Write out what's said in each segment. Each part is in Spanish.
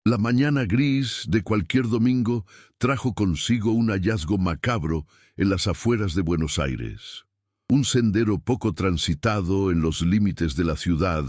La mañana gris de cualquier domingo trajo consigo un hallazgo macabro en las afueras de Buenos Aires. Un sendero poco transitado en los límites de la ciudad,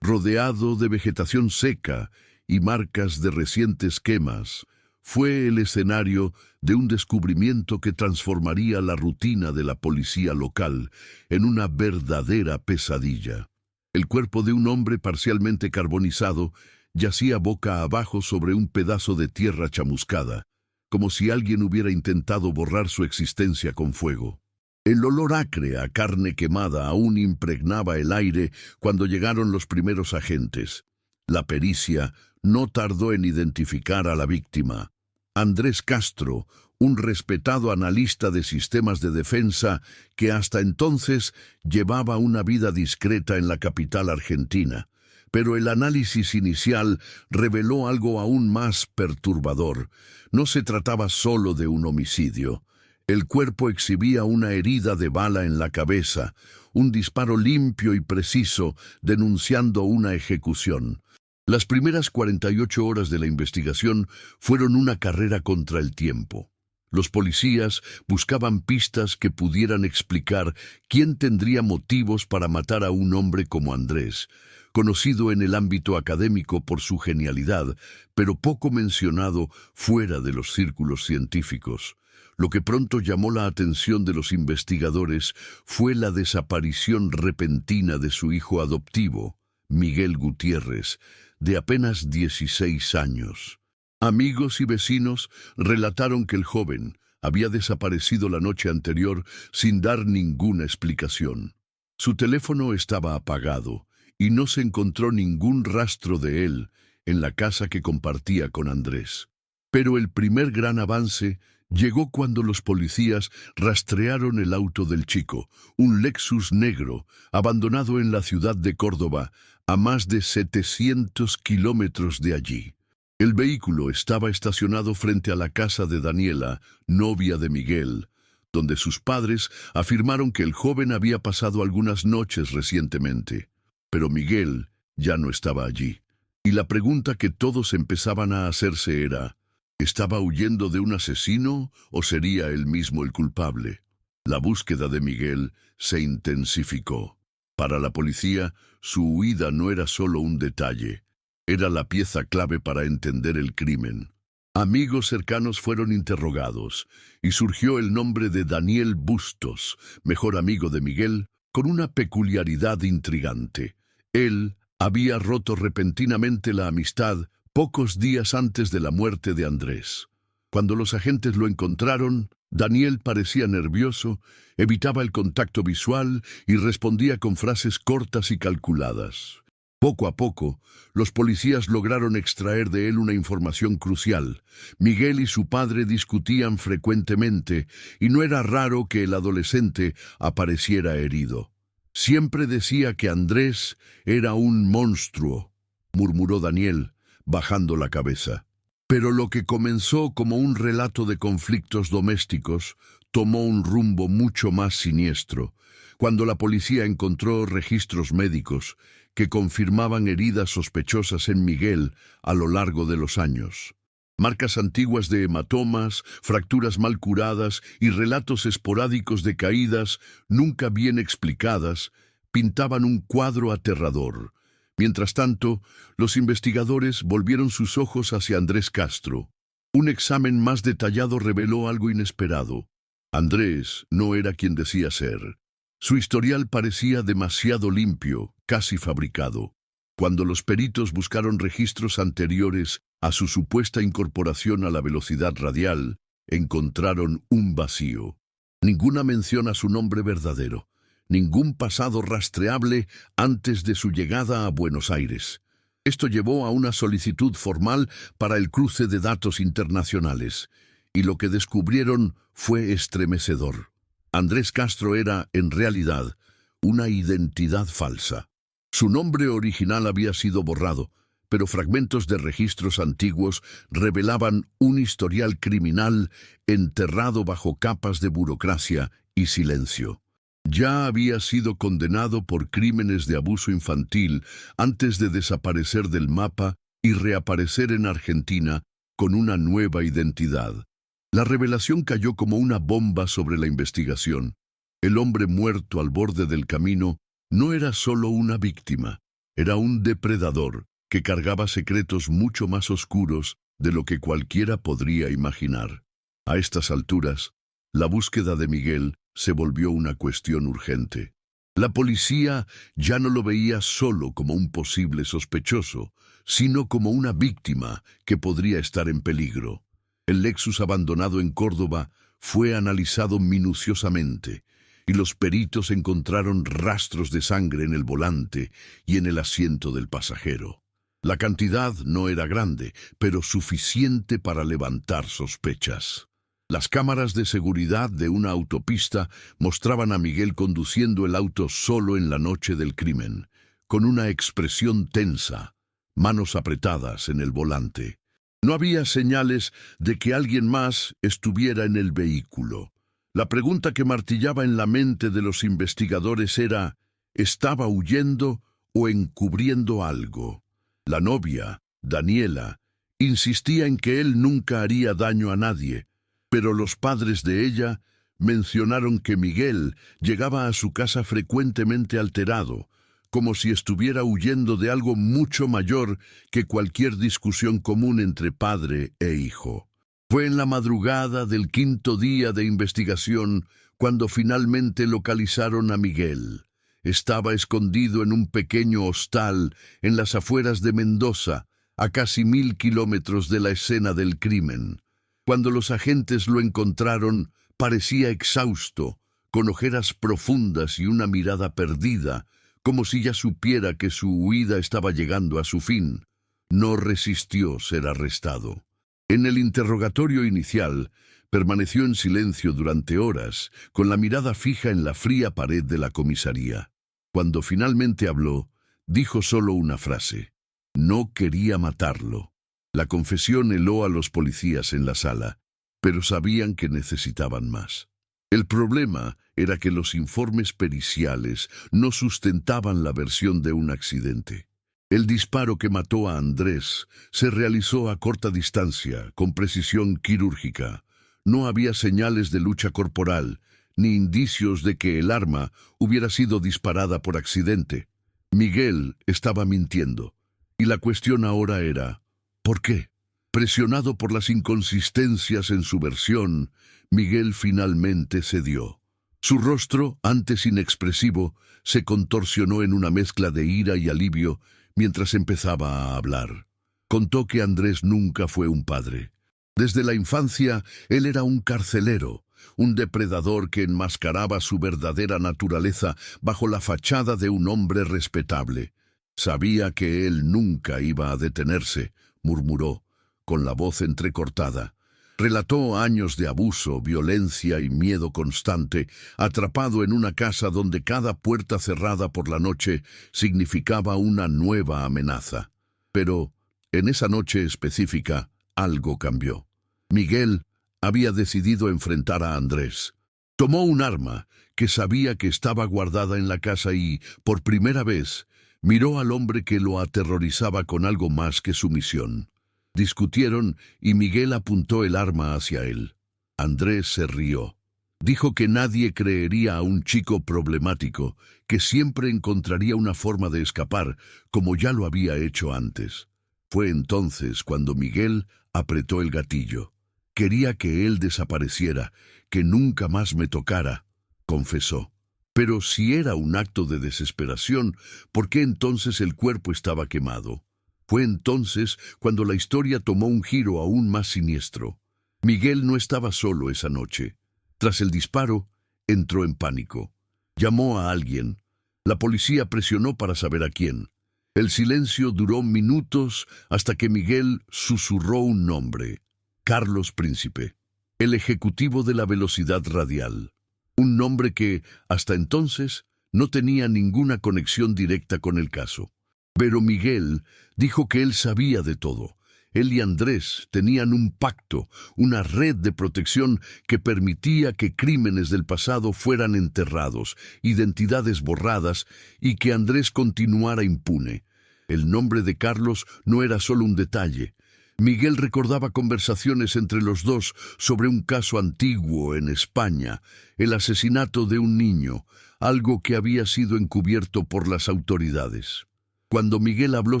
rodeado de vegetación seca y marcas de recientes quemas, fue el escenario de un descubrimiento que transformaría la rutina de la policía local en una verdadera pesadilla. El cuerpo de un hombre parcialmente carbonizado yacía boca abajo sobre un pedazo de tierra chamuscada, como si alguien hubiera intentado borrar su existencia con fuego. El olor acre a carne quemada aún impregnaba el aire cuando llegaron los primeros agentes. La pericia no tardó en identificar a la víctima. Andrés Castro, un respetado analista de sistemas de defensa que hasta entonces llevaba una vida discreta en la capital argentina. Pero el análisis inicial reveló algo aún más perturbador. No se trataba solo de un homicidio. El cuerpo exhibía una herida de bala en la cabeza, un disparo limpio y preciso denunciando una ejecución. Las primeras 48 horas de la investigación fueron una carrera contra el tiempo. Los policías buscaban pistas que pudieran explicar quién tendría motivos para matar a un hombre como Andrés, conocido en el ámbito académico por su genialidad, pero poco mencionado fuera de los círculos científicos. Lo que pronto llamó la atención de los investigadores fue la desaparición repentina de su hijo adoptivo, Miguel Gutiérrez, de apenas 16 años. Amigos y vecinos relataron que el joven había desaparecido la noche anterior sin dar ninguna explicación. Su teléfono estaba apagado y no se encontró ningún rastro de él en la casa que compartía con Andrés. Pero el primer gran avance llegó cuando los policías rastrearon el auto del chico, un Lexus negro, abandonado en la ciudad de Córdoba, a más de 700 kilómetros de allí. El vehículo estaba estacionado frente a la casa de Daniela, novia de Miguel, donde sus padres afirmaron que el joven había pasado algunas noches recientemente. Pero Miguel ya no estaba allí. Y la pregunta que todos empezaban a hacerse era: ¿estaba huyendo de un asesino o sería él mismo el culpable? La búsqueda de Miguel se intensificó. Para la policía, su huida no era solo un detalle, era la pieza clave para entender el crimen. Amigos cercanos fueron interrogados, y surgió el nombre de Daniel Bustos, mejor amigo de Miguel, con una peculiaridad intrigante. Él había roto repentinamente la amistad pocos días antes de la muerte de Andrés. Cuando los agentes lo encontraron, Daniel parecía nervioso, evitaba el contacto visual y respondía con frases cortas y calculadas. Poco a poco, los policías lograron extraer de él una información crucial. Miguel y su padre discutían frecuentemente y no era raro que el adolescente apareciera herido. Siempre decía que Andrés era un monstruo, murmuró Daniel, bajando la cabeza. Pero lo que comenzó como un relato de conflictos domésticos tomó un rumbo mucho más siniestro, cuando la policía encontró registros médicos que confirmaban heridas sospechosas en Miguel a lo largo de los años. Marcas antiguas de hematomas, fracturas mal curadas y relatos esporádicos de caídas nunca bien explicadas pintaban un cuadro aterrador. Mientras tanto, los investigadores volvieron sus ojos hacia Andrés Castro. Un examen más detallado reveló algo inesperado. Andrés no era quien decía ser. Su historial parecía demasiado limpio, casi fabricado. Cuando los peritos buscaron registros anteriores a su supuesta incorporación a la velocidad radial, encontraron un vacío. Ninguna mención a su nombre verdadero. Ningún pasado rastreable antes de su llegada a Buenos Aires. Esto llevó a una solicitud formal para el cruce de datos internacionales, y lo que descubrieron fue estremecedor. Andrés Castro era, en realidad, una identidad falsa. Su nombre original había sido borrado, pero fragmentos de registros antiguos revelaban un historial criminal enterrado bajo capas de burocracia y silencio. Ya había sido condenado por crímenes de abuso infantil antes de desaparecer del mapa y reaparecer en Argentina con una nueva identidad. La revelación cayó como una bomba sobre la investigación. El hombre muerto al borde del camino no era solo una víctima, era un depredador que cargaba secretos mucho más oscuros de lo que cualquiera podría imaginar. A estas alturas, la búsqueda de Miguel se volvió una cuestión urgente. La policía ya no lo veía solo como un posible sospechoso, sino como una víctima que podría estar en peligro. El Lexus abandonado en Córdoba fue analizado minuciosamente, y los peritos encontraron rastros de sangre en el volante y en el asiento del pasajero. La cantidad no era grande, pero suficiente para levantar sospechas. Las cámaras de seguridad de una autopista mostraban a Miguel conduciendo el auto solo en la noche del crimen, con una expresión tensa, manos apretadas en el volante. No había señales de que alguien más estuviera en el vehículo. La pregunta que martillaba en la mente de los investigadores era, ¿estaba huyendo o encubriendo algo? La novia, Daniela, insistía en que él nunca haría daño a nadie, pero los padres de ella mencionaron que Miguel llegaba a su casa frecuentemente alterado, como si estuviera huyendo de algo mucho mayor que cualquier discusión común entre padre e hijo. Fue en la madrugada del 5º día de investigación cuando finalmente localizaron a Miguel. Estaba escondido en un pequeño hostal en las afueras de Mendoza, a casi 1000 kilómetros de la escena del crimen. Cuando los agentes lo encontraron, parecía exhausto, con ojeras profundas y una mirada perdida, como si ya supiera que su huida estaba llegando a su fin. No resistió ser arrestado. En el interrogatorio inicial, permaneció en silencio durante horas, con la mirada fija en la fría pared de la comisaría. Cuando finalmente habló, dijo solo una frase: no quería matarlo. La confesión heló a los policías en la sala, pero sabían que necesitaban más. El problema era que los informes periciales no sustentaban la versión de un accidente. El disparo que mató a Andrés se realizó a corta distancia, con precisión quirúrgica. No había señales de lucha corporal, ni indicios de que el arma hubiera sido disparada por accidente. Miguel estaba mintiendo, y la cuestión ahora era: ¿por qué? Presionado por las inconsistencias en su versión, Miguel finalmente cedió. Su rostro, antes inexpresivo, se contorsionó en una mezcla de ira y alivio mientras empezaba a hablar. Contó que Andrés nunca fue un padre. Desde la infancia, él era un carcelero, un depredador que enmascaraba su verdadera naturaleza bajo la fachada de un hombre respetable. Sabía que él nunca iba a detenerse, murmuró, con la voz entrecortada. Relató años de abuso, violencia y miedo constante, atrapado en una casa donde cada puerta cerrada por la noche significaba una nueva amenaza. Pero, en esa noche específica, algo cambió. Miguel había decidido enfrentar a Andrés. Tomó un arma que sabía que estaba guardada en la casa y, por primera vez, miró al hombre que lo aterrorizaba con algo más que sumisión. Discutieron y Miguel apuntó el arma hacia él. Andrés se rió. Dijo que nadie creería a un chico problemático, que siempre encontraría una forma de escapar, como ya lo había hecho antes. Fue entonces cuando Miguel apretó el gatillo. Quería que él desapareciera, que nunca más me tocara, confesó. Pero si era un acto de desesperación, ¿por qué entonces el cuerpo estaba quemado? Fue entonces cuando la historia tomó un giro aún más siniestro. Miguel no estaba solo esa noche. Tras el disparo, entró en pánico. Llamó a alguien. La policía presionó para saber a quién. El silencio duró minutos hasta que Miguel susurró un nombre: Carlos Príncipe, el ejecutivo de la velocidad radial. Un nombre que, hasta entonces, no tenía ninguna conexión directa con el caso. Pero Miguel dijo que él sabía de todo. Él y Andrés tenían un pacto, una red de protección que permitía que crímenes del pasado fueran enterrados, identidades borradas y que Andrés continuara impune. El nombre de Carlos no era solo un detalle. Miguel recordaba conversaciones entre los dos sobre un caso antiguo en España, el asesinato de un niño, algo que había sido encubierto por las autoridades. Cuando Miguel habló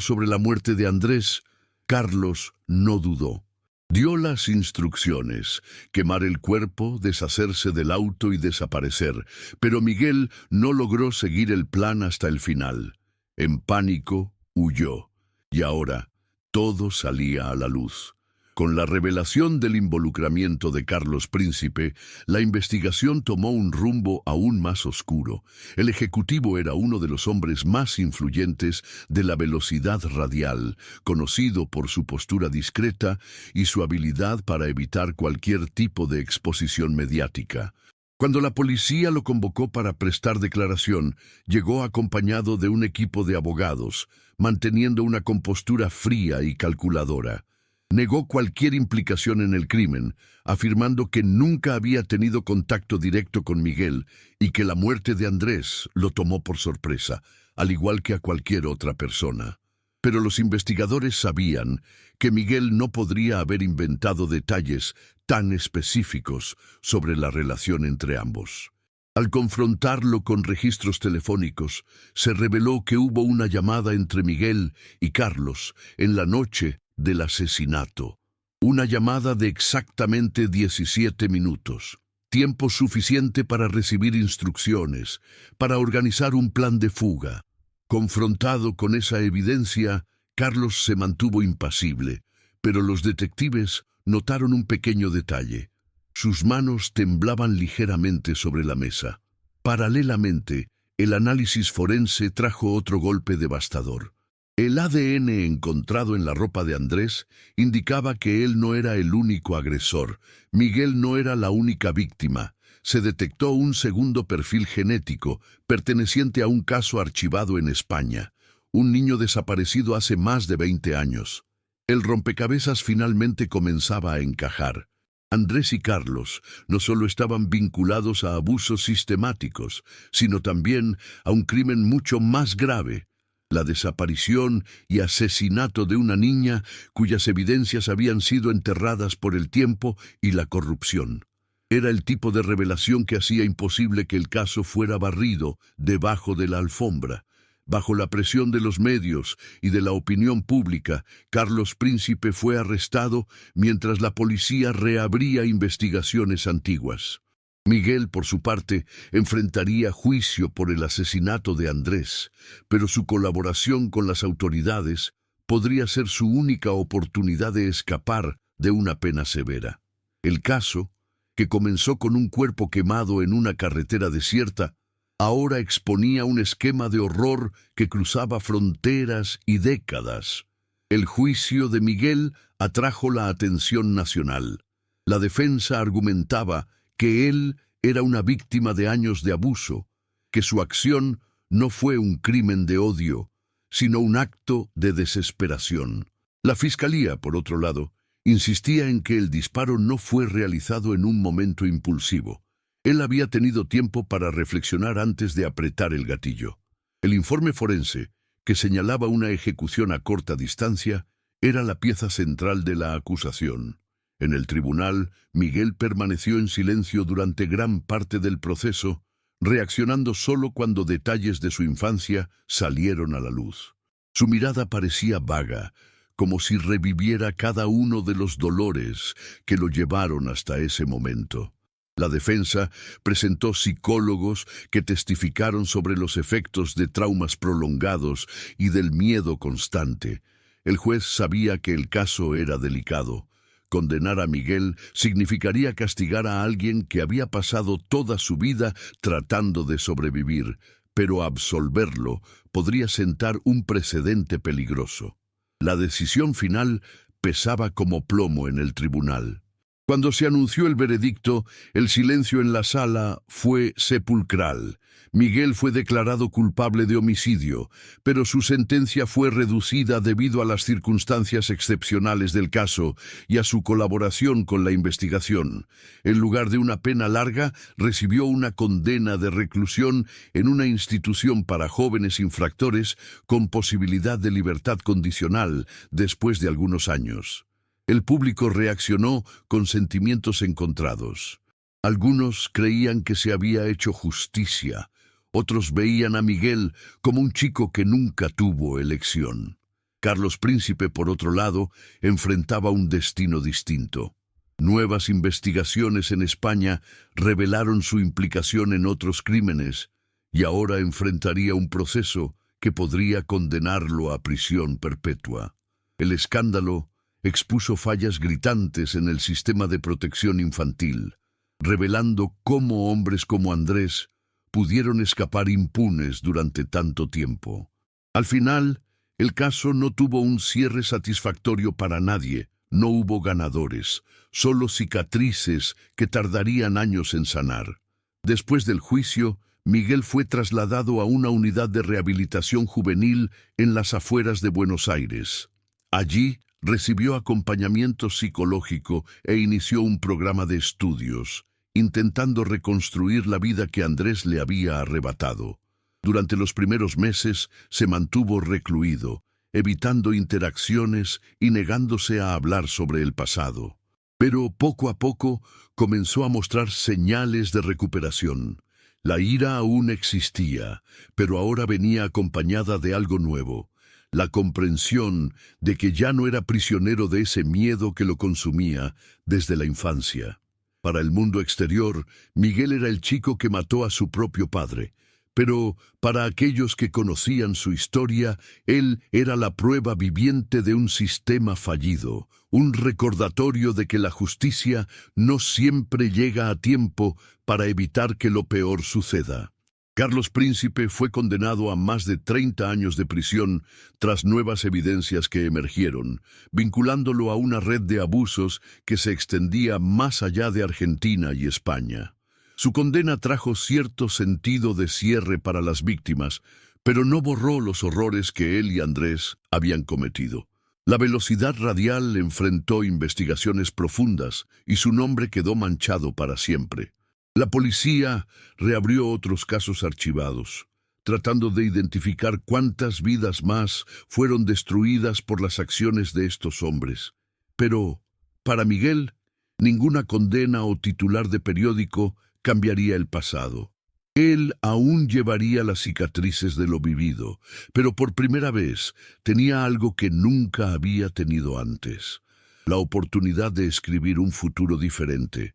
sobre la muerte de Andrés, Carlos no dudó. Dio las instrucciones: quemar el cuerpo, deshacerse del auto y desaparecer, pero Miguel no logró seguir el plan hasta el final. En pánico, huyó. Y ahora, todo salía a la luz. Con la revelación del involucramiento de Carlos Príncipe, la investigación tomó un rumbo aún más oscuro. El ejecutivo era uno de los hombres más influyentes de la velocidad radial, conocido por su postura discreta y su habilidad para evitar cualquier tipo de exposición mediática. Cuando la policía lo convocó para prestar declaración, llegó acompañado de un equipo de abogados, manteniendo una compostura fría y calculadora. Negó cualquier implicación en el crimen, afirmando que nunca había tenido contacto directo con Miguel y que la muerte de Andrés lo tomó por sorpresa, al igual que a cualquier otra persona. Pero los investigadores sabían que Miguel no podría haber inventado detalles tan específicos sobre la relación entre ambos. Al confrontarlo con registros telefónicos, se reveló que hubo una llamada entre Miguel y Carlos en la noche del asesinato. Una llamada de exactamente 17 minutos. Tiempo suficiente para recibir instrucciones, para organizar un plan de fuga. Confrontado con esa evidencia, Carlos se mantuvo impasible, pero los detectives notaron un pequeño detalle. Sus manos temblaban ligeramente sobre la mesa. Paralelamente, el análisis forense trajo otro golpe devastador. El ADN encontrado en la ropa de Andrés indicaba que él no era el único agresor. Miguel no era la única víctima. Se detectó un segundo perfil genético, perteneciente a un caso archivado en España. Un niño desaparecido hace más de 20 años. El rompecabezas finalmente comenzaba a encajar. Andrés y Carlos no solo estaban vinculados a abusos sistemáticos, sino también a un crimen mucho más grave: la desaparición y asesinato de una niña cuyas evidencias habían sido enterradas por el tiempo y la corrupción. Era el tipo de revelación que hacía imposible que el caso fuera barrido debajo de la alfombra. Bajo la presión de los medios y de la opinión pública, Carlos Príncipe fue arrestado mientras la policía reabría investigaciones antiguas. Miguel, por su parte, enfrentaría juicio por el asesinato de Andrés, pero su colaboración con las autoridades podría ser su única oportunidad de escapar de una pena severa. El caso, que comenzó con un cuerpo quemado en una carretera desierta, ahora exponía un esquema de horror que cruzaba fronteras y décadas. El juicio de Miguel atrajo la atención nacional. La defensa argumentaba que él era una víctima de años de abuso, que su acción no fue un crimen de odio, sino un acto de desesperación. La fiscalía, por otro lado, insistía en que el disparo no fue realizado en un momento impulsivo. Él había tenido tiempo para reflexionar antes de apretar el gatillo. El informe forense, que señalaba una ejecución a corta distancia, era la pieza central de la acusación. En el tribunal, Miguel permaneció en silencio durante gran parte del proceso, reaccionando solo cuando detalles de su infancia salieron a la luz. Su mirada parecía vaga, como si reviviera cada uno de los dolores que lo llevaron hasta ese momento. La defensa presentó psicólogos que testificaron sobre los efectos de traumas prolongados y del miedo constante. El juez sabía que el caso era delicado. Condenar a Miguel significaría castigar a alguien que había pasado toda su vida tratando de sobrevivir, pero absolverlo podría sentar un precedente peligroso. La decisión final pesaba como plomo en el tribunal. Cuando se anunció el veredicto, el silencio en la sala fue sepulcral. Miguel fue declarado culpable de homicidio, pero su sentencia fue reducida debido a las circunstancias excepcionales del caso y a su colaboración con la investigación. En lugar de una pena larga, recibió una condena de reclusión en una institución para jóvenes infractores con posibilidad de libertad condicional después de algunos años. El público reaccionó con sentimientos encontrados. Algunos creían que se había hecho justicia. Otros veían a Miguel como un chico que nunca tuvo elección. Carlos Príncipe, por otro lado, enfrentaba un destino distinto. Nuevas investigaciones en España revelaron su implicación en otros crímenes, y ahora enfrentaría un proceso que podría condenarlo a prisión perpetua. El escándalo expuso fallas gritantes en el sistema de protección infantil, revelando cómo hombres como Andrés pudieron escapar impunes durante tanto tiempo. Al final, el caso no tuvo un cierre satisfactorio para nadie. No hubo ganadores, solo cicatrices que tardarían años en sanar. Después del juicio, Miguel fue trasladado a una unidad de rehabilitación juvenil en las afueras de Buenos Aires. Allí recibió acompañamiento psicológico e inició un programa de estudios, intentando reconstruir la vida que Andrés le había arrebatado. Durante los primeros meses se mantuvo recluido, evitando interacciones y negándose a hablar sobre el pasado. Pero poco a poco comenzó a mostrar señales de recuperación. La ira aún existía, pero ahora venía acompañada de algo nuevo: la comprensión de que ya no era prisionero de ese miedo que lo consumía desde la infancia. Para el mundo exterior, Miguel era el chico que mató a su propio padre, pero para aquellos que conocían su historia, él era la prueba viviente de un sistema fallido, un recordatorio de que la justicia no siempre llega a tiempo para evitar que lo peor suceda. Carlos Príncipe fue condenado a más de 30 años de prisión tras nuevas evidencias que emergieron, vinculándolo a una red de abusos que se extendía más allá de Argentina y España. Su condena trajo cierto sentido de cierre para las víctimas, pero no borró los horrores que él y Andrés habían cometido. La velocidad radial enfrentó investigaciones profundas y su nombre quedó manchado para siempre. La policía reabrió otros casos archivados, tratando de identificar cuántas vidas más fueron destruidas por las acciones de estos hombres. Pero, para Miguel, ninguna condena o titular de periódico cambiaría el pasado. Él aún llevaría las cicatrices de lo vivido, pero por primera vez tenía algo que nunca había tenido antes: la oportunidad de escribir un futuro diferente,